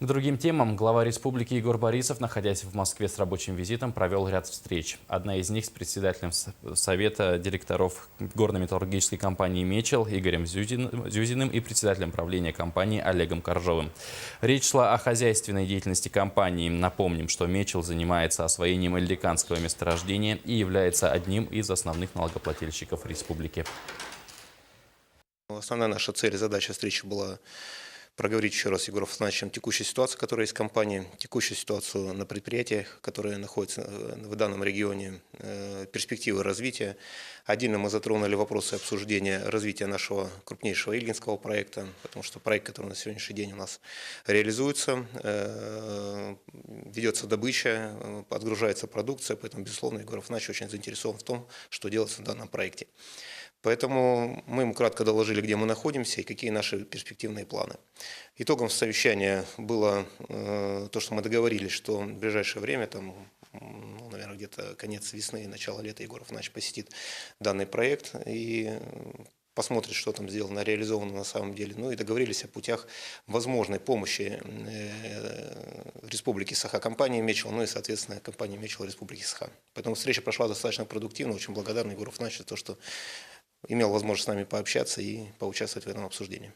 К другим темам глава республики Егор Борисов, находясь в Москве с рабочим визитом, провел ряд встреч. Одна из них с председателем Совета директоров горно-металлургической компании «Мечел» Игорем Зюзиным и председателем правления компании Олегом Коржовым. Речь шла о хозяйственной деятельности компании. Напомним, что «Мечел» занимается освоением эльдиканского месторождения и является одним из основных налогоплательщиков республики. Основная наша цель и задача встречи была проговорить еще раз с Егором Афанасьевичем текущую ситуацию, которая есть в компании, текущую ситуацию на предприятиях, которые находятся в данном регионе, перспективы развития. Отдельно мы затронули вопросы обсуждения развития нашего крупнейшего ильинского проекта, потому что проект, который на сегодняшний день у нас реализуется, ведется добыча, отгружается продукция, поэтому, безусловно, Егор Афанасьевич очень заинтересован в том, что делается в данном проекте. Поэтому мы ему кратко доложили, где мы находимся и какие наши перспективные планы. Итогом совещания было то, что мы договорились, что в ближайшее время, наверное, где-то конец весны и начало лета, Егор Афанасьевич посетит данный проект и посмотрит, что там сделано, реализовано на самом деле. Ну и договорились о путях возможной помощи Республики Саха компании «Мечел», ну и, соответственно, компании «Мечел» Республики Саха. Поэтому встреча прошла достаточно продуктивно, очень благодарен Егору Афанасьевичу за то, что имел возможность с нами пообщаться и поучаствовать в этом обсуждении.